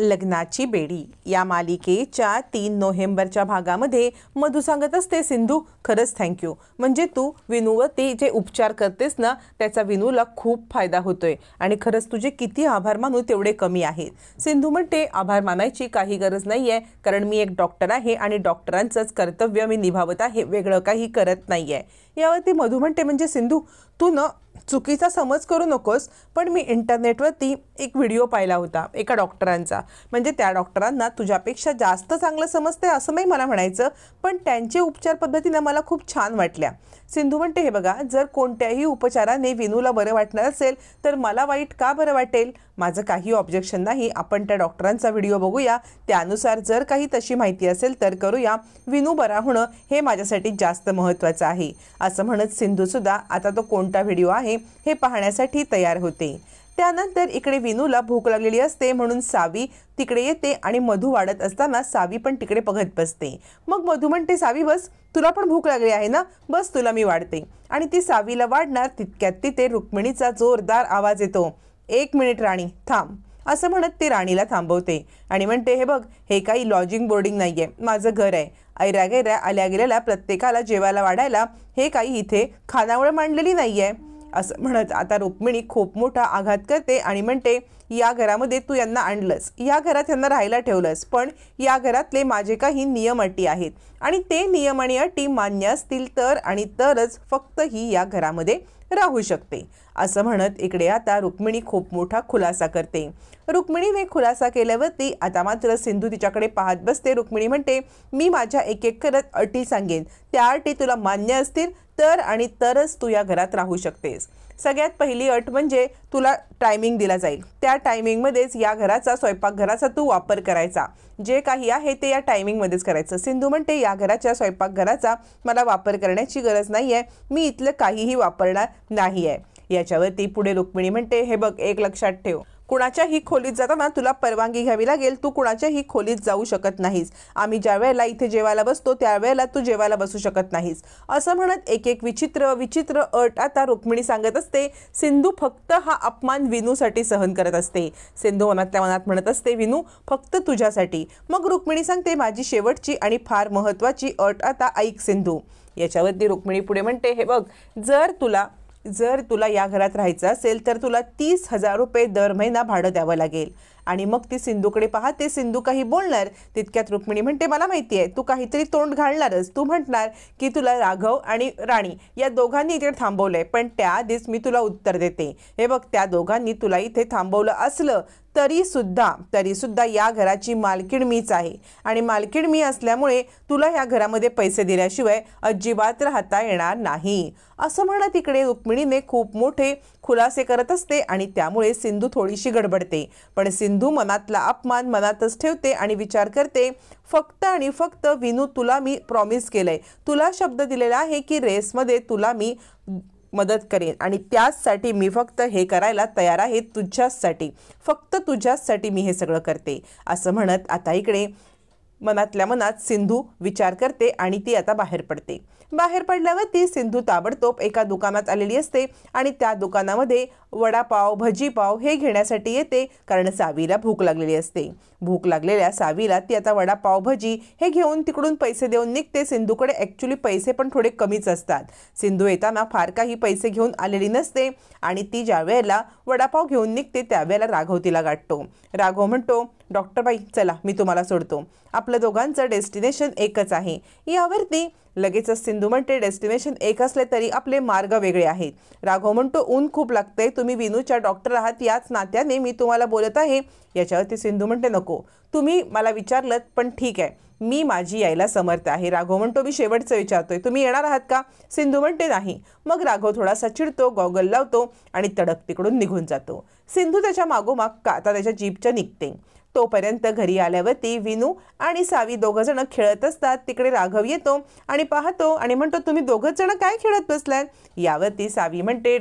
लग्नाची बेडी या मालिकेच्या 3 नोव्हेंबरच्या भागामध्ये मधू सांगत असते, सिंधू खरंच थँक्यू, म्हणजे तू विनूवरती जे उपचार करतेस ना त्याचा विनूला खूप फायदा होतोय आणि खरंच तुझे किती आभार मानू तेवढे कमी आहेत. सिंधू म्हणते, आभार मानायची काही गरज नाही आहे, कारण मी एक डॉक्टर आहे आणि डॉक्टरांचंच कर्तव्य मी निभावत आहे, वेगळं काही करत नाही आहे. यावरती मधू म्हणते, म्हणजे सिंधू तू न चुकीचा समज करू नकोस, पण मी इंटरनेटवरती एक व्हिडिओ पाहिला होता एका डॉक्टरांचा, म्हणजे त्या डॉक्टरांना तुझ्यापेक्षा जास्त चांगलं समजते असं नाही मला म्हणायचं, पण त्यांचे उपचार पद्धतीनं मला खूप छान वाटल्या. सिंधू म्हणते, हे बघा, जर कोणत्याही उपचाराने विनूला बरं वाटणार असेल तर मला वाईट का बरं वाटेल? माझं काही ऑब्जेक्शन नाही, आपण त्या डॉक्टरांचा व्हिडिओ बघूया, त्यानुसार जर काही तशी माहिती असेल तर करूया. विनू बरा होणं हे माझ्यासाठी जास्त महत्त्वाचं आहे. असं म्हणत सिंधूसुद्धा आता तो कोणता व्हिडिओ आहे हे पाहण्यासाठी तयार होते. त्यानंतर इकडे विनूला भूक लागलेली असते म्हणून सावी तिकडे येते आणि मधू वाढत असताना सावी पण तिकडे बघत बसते. मग मधू म्हणते, सावी बस, तुला पण भूक लागली आहे ना, बस तुला मी वाढते. आणि ती सावीला वाढणार तितक्यात तिथे रुक्मिणीचा जोरदार आवाज येतो, 1 मिनिट राणी थांब, असं म्हणत ती राणीला थांबवते आणि म्हणते, हे बघ, हे काही लॉजिंग बोर्डिंग नाहीये, माझं घर आहे. ऐरागैऱ्या आल्या गेलेल्या प्रत्येकाला जेवायला वाढायला हे काही इथे खानावळ मांडलेली नाहीये. असं म्हणत आता रुक्मिणी खूप मोठा आघात करते आणि म्हणते, या घरामध्ये तू यांना आणलंस, या घरात यांना राहायला ठेवलंस, पण या घरातले माझे काही नियम अटी आहेत आणि ते नियम आणि अटी मान्य असतील तर आणि तरच फक्त ही या घरामध्ये राहू शकते. असं म्हणत इकडे आता रुक्मिणी खूप मोठा खुलासा करते. रुक्मिणीने खुलासा केल्यावरती आता मात्र सिंधू तिच्याकडे पाहत बसते. रुक्मिणी म्हणते, मी माझ्या एक एक करत अटी सांगेन, त्या अटी तुला मान्य असतील तर आणि तरच तू या घरात राहू शकतेस. सगळ्यात पहिली अट म्हणजे तुला टायमिंग दिला जाईल, त्या टायमिंगमध्येच या घराचा स्वयंपाकघराचा तू वापर करायचा, जे काही आहे ते या टायमिंगमध्येच करायचं. सिंधू म्हणते, या घराच्या स्वयंपाकघराचा मला वापर करण्याची गरज नाही आहे, मी इथलं काहीही वापरणार नाही आहे. याच्यावरती पुढे रुक्मिणी म्हणते, हे बघ, एक लक्षात ठेव, कुणाच्याही खोलीत जाताना तुला परवानगी घ्यावी लागेल, तू कुणाच्याही खोलीत जाऊ शकत नाहीस, आम्ही ज्या वेळेला इथे जेवायला बसतो त्यावेळेला तू जेवायला बसू शकत नाहीस. असं म्हणत एक एक विचित्र विचित्र अट आता रुक्मिणी सांगत असते. सिंधू फक्त हा अपमान विनूसाठी सहन करत असते. सिंधू मनातल्या मनात म्हणत असते, विनू फक्त तुझ्यासाठी. मग रुक्मिणी सांगते, माझी शेवटची आणि फार महत्त्वाची अट आता ऐक सिंधू. याच्यावरती रुक्मिणी पुढे म्हणते, हे बघ, जर तुला या घरात राहायचं असेल तर तुला 30,000 रुपये दर महिना भाडं द्यावं लागेल. आणि मग ती सिंधूकडे पाहते. सिंधू काही बोलणार तितक्यात रुक्मिणी म्हणते, मला माहिती आहे तू काहीतरी तोंड घालणारच, तू म्हणणार की तुला राघव आणि राणी या दोघांनी इथे थांबवलंय, पण त्याआधीच मी तुला उत्तर देते. हे बघ, त्या दोघांनी तुला इथे थांबवलं असलं तरी सुद्धा या घराची मालकीण मीच आहे आणि मालकीण मी असल्यामुळे तुला ह्या घरामध्ये पैसे दिल्याशिवाय अजिबात राहता येणार नाही. असं म्हणत इकडे रुक्मिणीने खूप मोठे खुलासे करत असते आणि त्यामुळे सिंधू थोडीशी गडबडते. पण सिंधू मनातला अपमान मनातच ठेवते आणि विचार करते, फक्त आणि फक्त विनू, तुला मी प्रॉमिस केलंय, तुला शब्द दिलेला आहे की रेसमध्ये तुला मी मदत करेन आणि त्याचसाठी मी फक्त हे करायला तयार आहे, तुझ्याचसाठी, फक्त तुझ्याचसाठी मी हे सगळं करते. असं म्हणत आता इकडे मनातल्या मनात सिंधू विचार करते आणि ती आता बाहेर पडते. बाहेर पडल्यावर ती सिंधू ताबडतोब एका दुकानात आलेली असते आणि त्या दुकानामध्ये वडापाव भजीपाव हे घेण्यासाठी येते, कारण सावीला भूक लागलेली असते. भूक लागलेल्या सावीला ती आता वडापाव भजी हे घेऊन तिकडून पैसे देऊन निघते. सिंधूकडे ॲक्च्युली पैसे पण थोडे कमीच असतात. सिंधू येताना फार काही पैसे घेऊन आलेली नसते आणि ती ज्या वेळेला वडापाव घेऊन निघते त्यावेळेला राघव तिला गाठतो. राघव म्हणतो, डॉक्टर बाई चला, मी तुम्हाला सोडतो, आपलं दोघांचं डेस्टिनेशन एकच आहे. यावरती लगेचच सिंधू म्हणते, डेस्टिनेशन एक असले तरी आपले मार्ग वेगळे आहेत. राघव म्हणतो, ऊन खूप लागतंय, तुम्ही विनूच्या डॉक्टर आहात याच नात्याने मी तुम्हाला बोलत आहे. याच्यावरती सिंधू म्हणते, नको, तुम्ही मला विचारलं पण ठीक आहे, मी माझी यायला समर्थ आहे. राघव म्हणतो, मी शेवटचं विचारतोय, तुम्ही येणार आहात का? सिंधू म्हणते, नाही. मग राघव थोडासा चिडतो, गॉगल लावतो आणि तडक तिकडून निघून जातो. सिंधू त्याच्या मागोमाग आता त्याच्या जीपच्या निघते. तोपर्यंत घरी आल्यावरती विनू आणि सावी दोघं जण खेळत असतात. तिकडे राघव येतो आणि पाहतो आणि म्हणतो, तुम्ही दोघं जण काय खेळत बसलात? यावरती सावी म्हणते,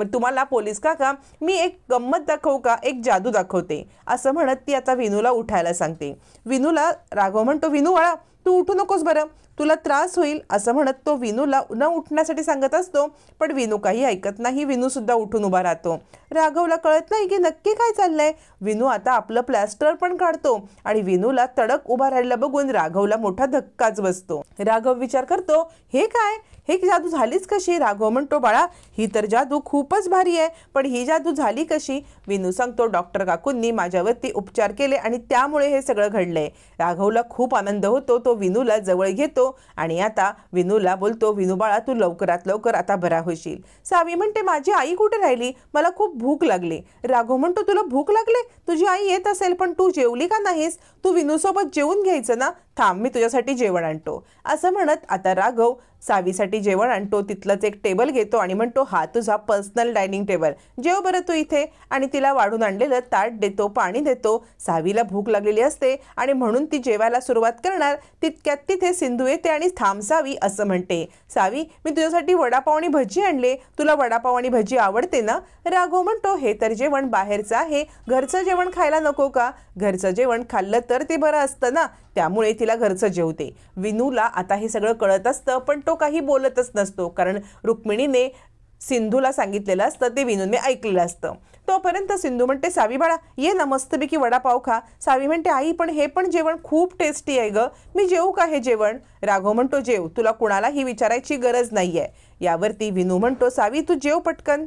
तुम्हाला पोलीस काका मी एक गंमत दाखवू का, एक जादू दाखवते. असं म्हणत ती आता विनूला उठायला सांगते. विनूला राघव म्हणतो, विनू वळा, तू उठू नकोस बरं, तुला त्रास होईल असं म्हणत तो विनूला न उठण्यासाठी सांगत असतो. पण विनू काही ऐकत नाही. विनू सुद्धा उठून उभा राहतो. राघवला कळत नाही की नक्की काय चाललंय. विनू आता आपलं प्लॅस्टर पण काढतो आणि विनूला तडक उभा राहिलेला बघून राघवला मोठा धक्काच बसतो. राघव विचार करतो, हे काय, हे जादू झालीच कशी? राघव म्हणतो, बाळा ही तर जादू खूपच भारी आहे, पण ही जादू झाली कशी? विनू सांगतो, डॉक्टर काकूंनी माझ्यावरती उपचार केले आणि त्यामुळे हे सगळं घडलंय. राघवला खूप आनंद होतो. तो विनूला जवळ घेतो आणि आता विनूला बोलतो, विनू बाळा तू लवकरात लवकर आता बरा होशील. सावी म्हणते, माझी आई कुठे राहिली? मला खूप भूक लागली. राघव म्हणतो, तुला भूक लागली? तुझी आई येत असेल पण तू जेवली का नाहीस? तू विनूसोबत जेवून घ्यायचं ना. थांब मी तुझ्यासाठी जेवण आणतो. असं म्हणत आता राघव सावीसाठी जेवण आणतो. तिथलंच एक टेबल घेतो आणि म्हणतो, हा तुझा पर्सनल डायनिंग टेबल, जेव बरं तू इथे. आणि तिला वाढून आणलेलं ताट देतो, पाणी देतो. सावीला भूक लागलेली असते आणि म्हणून ती जेवायला सुरुवात करणार. तितक्यात तिथे सिंधू येते आणि थांब सावी असं म्हणते, सावी मी तुझ्यासाठी वडापाव आणि भजी आणले, तुला वडापाव आणि भजी आवडते ना? राघव म्हणतो, हे तर जेवण बाहेरचं आहे, घरचं जेवण खायला नको का? घरचं जेवण खाल्लं तर ते बरं असतं ना, त्यामुळे तिला घरचं जेवते. विनूला आता हे सगळं कळत असतं पण तो काही बोलतच नसतो, कारण रुक्मिणीने सिंधूला सांगितलेलं असतं ते विनूने ऐकलेलं असतं. तोपर्यंत सिंधू म्हणते, सावी बाळा ये ना मस्तपैकी वडापाव खा. सावी म्हणते, आई पण हे पण जेवण खूप टेस्टी आहे ग, मी जेवू का हे जेवण? राघव म्हणतो, जेव, तुला कुणालाही विचारायची गरज नाहीये. यावरती विनू म्हणतो, सावी तू जेव पटकन.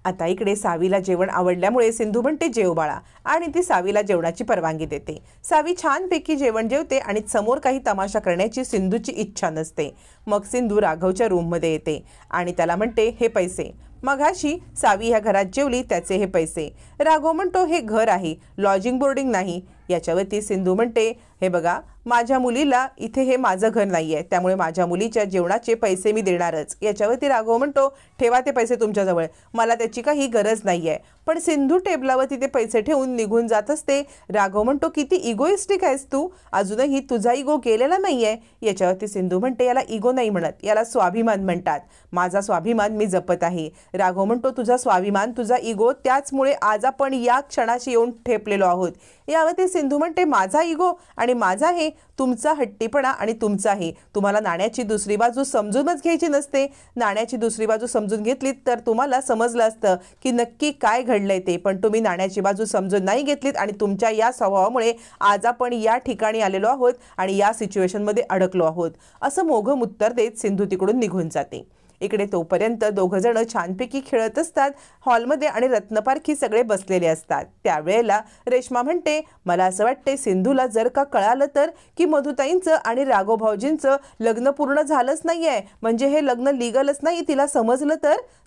आता इकडे सावीला जेवण आवडल्यामुळे सिंधू म्हणते, जेव बाळा, आणि ती सावीला जेवणाची परवानगी देते. सावी छानपैकी जेवण जेवते आणि समोर काही तमाशा करण्याची सिंधूची इच्छा नसते. मग सिंधू राघवच्या रूममध्ये येते आणि त्याला म्हणते, हे पैसे, मघाशी सावी ह्या घरात जेवली त्याचे हे पैसे. राघव म्हणतो, हे घर आहे, लॉजिंग बोर्डिंग नाही. याच्यावरती सिंधू म्हणते, हे बघा माझ्या मुलीला इथे हे माझं घर नाही आहे, त्यामुळे माझ्या मुलीच्या जेवणाचे पैसे मी देणारच. याच्यावरती राघव म्हणतो, ठेवा ते पैसे तुमच्याजवळ, मला त्याची काही गरज नाही आहे. पण सिंधू टेबलावरती ते पैसे ठेवून निघून जात असते. राघव म्हणतो, किती इगोइस्टिक आहेस तू, अजूनही तुझा इगो गेलेला नाही आहे. याच्यावरती सिंधू म्हणते, याला इगो नाही म्हणत, याला स्वाभिमान म्हणतात. माझा स्वाभिमान मी जपत आहे. राघव म्हणतो, तुझा स्वाभिमान, तुझा इगो, त्याचमुळे आज आपण या क्षणाशी येऊन ठेपलेलो आहोत. यावरती सिंधू म्हणते, माझा इगो आणि माझा हे तुमचा हट्टीपणा आणि तुमचा हे, तुम्हाला नाण्याची दुसरी बाजू समजूनच घ्यायची नसते. नाण्याची दुसरी बाजू समजून घेतलीत तर तुम्हाला समजलं असतं की नक्की काय घडलंय ते, पण तुम्ही नाण्याची बाजू समजून नाही घेतलीत आणि तुमच्या या स्वभावामुळे आज आपण या ठिकाणी आलेलो आहोत आणि या सिच्युएशनमध्ये अडकलो आहोत. असं मोघम उत्तर देत सिंधू तिकडून निघून जाते. इकडे तोपर्यंत दोघं जण छानपैकी खेळत असतात हॉलमध्ये आणि रत्नपारखी सगळे बसलेले असतात. त्यावेळेला रेश्मा म्हणते, मला असं वाटते सिंधूला जर का कळालं तर की मधुताईंचं आणि राघव भाऊजींचं लग्न पूर्ण झालंच नाहीये, म्हणजे हे लग्न लिगलच नाही, तिला समजलं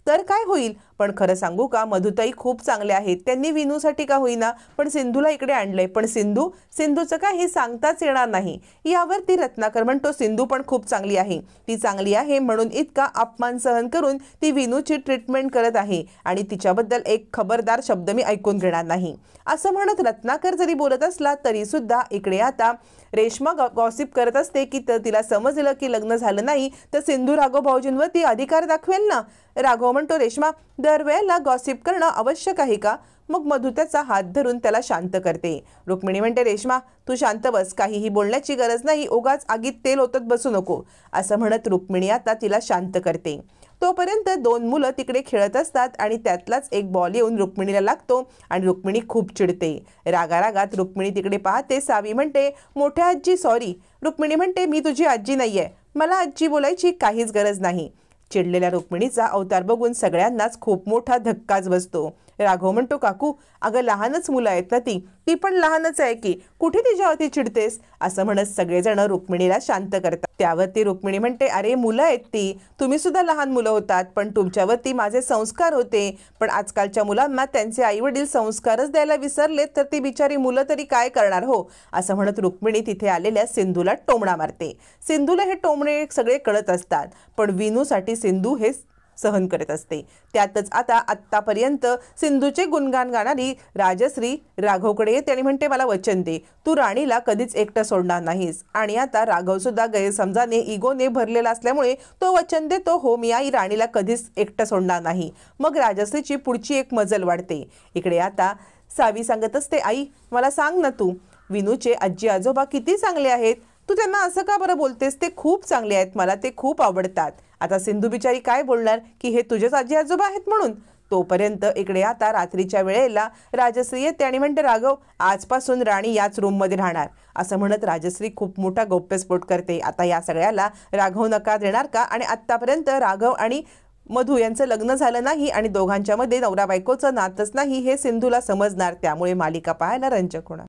तर काय होईल? पण खरं सांगू का, मधुताई खूप चांगले आहेत, त्यांनी विनूसाठी का होईना पण सिंधूला इकडे आणलंय. पण सिंधूचं काय हे सांगताच येणार नाही. यावरती रत्नाकर म्हणतो, सिंधू पण खूप चांगली आहे, ती चांगली आहे म्हणून इतका अपमान सहन करून ती विनूची ट्रीटमेंट करत आहे आणि तिच्याबद्दल एक खबरदार शब्द मी ऐकून घेणार नाही. असं म्हणत रत्नाकर जरी बोलत असला तरी सुद्धा इकडे आता रेश्मा गॉसिप करत असते की तिला समजलं की लग्न झालं नाही तर सिंधू राघव भाऊजींवरती अधिकार दाखवेल ना. राघव म्हणतो, रेश्मा दरवेळेला गॉसिप करणं आवश्यक आहे का? मग मधु त्याचा हात धरून त्याला शांत करते. रुक्मिणी म्हणते, रेश्मा तू शांत बस, काहीही बोलण्याची गरज नाही, उगाच आगीत तेल ओतत बसू नको. असं म्हणत रुक्मिणी आता तिला शांत करते. तोपर्यंत दोन मुलं तिकडे खेळत असतात आणि त्यातलाच एक बॉल येऊन रुक्मिणीला लागतो आणि रुक्मिणी खूप चिडते. रागारागात रुक्मिणी तिकडे पाहते. सावी म्हणते, मोठ्या आजी सॉरी. रुक्मिणी म्हणते, मी तुझी आजी नाहीये, मला आजी बोलायची काहीच गरज नाही. चिडलेल्या रुक्मिणीचा अवतार बघून सगळ्यांनाच खूप मोठा धक्काच बसतो. राघव म्हणतो, काकू अगं लहानच मुलं आहेत ना, ती पण लहानच आहे की, कुठे तिच्यावरती चिडतेस? असं म्हणत सगळेजण रुक्मिणीला शांत करतात. त्यावरती रुक्मिणी म्हणते, अरे मुलं आहेत ती, तुम्ही सुद्धा लहान मुलं होतात, पण तुमच्यावरती माझे संस्कार होते. पण आजकालच्या मुलांना त्यांचे आई वडील संस्कारच द्यायला विसरले तर ती बिचारी मुलं तरी काय करणार हो. असं म्हणत रुक्मिणी तिथे आलेल्या सिंधूला टोमणा मारते. सिंधूला हे टोमणे सगळे कळत असतात, पण विनूसाठी सिंधू हे सहन करत असते. त्यातच आता आत्तापर्यंत सिंधूचे गुणगान गाणारी राजश्री राघवकडे येते आणि म्हणते, मला वचन दे, तू राणीला कधीच एकटं सोडणार नाहीस. आणि आता राघव सुद्धा गैरसमजाने इगोने भरलेला असल्यामुळे तो वचन देतो, हो मी आई राणीला कधीच एकटं सोडणार नाही. मग राजश्रीची पुढची एक मजल वाढते. इकडे आता सावी सांगत असते, आई मला सांग ना तू, विनूचे आजी आजोबा किती चांगले आहेत, तू त्यांना असं का बरं बोलतेस, ते खूप चांगले आहेत, मला ते खूप आवडतात. आता सिंधू बिचारी काय बोलणार की हे तुझेच आजी आजोबा आहेत म्हणून. तोपर्यंत इकडे आता रात्रीच्या वेळेला राजश्री येते आणि म्हणते, राघव आजपासून राणी याच रूममध्ये राहणार. असं म्हणत राजश्री खूप मोठा गौप्यस्फोट करते. आता या सगळ्याला राघव नकार देणार का? आणि आत्तापर्यंत राघव आणि मधू यांचं लग्न झालं नाही आणि दोघांच्या मध्ये नवरा बायकोचं नातंच नाही हे सिंधूला समजणार. त्यामुळे मालिका पाहायला रंजक होणार.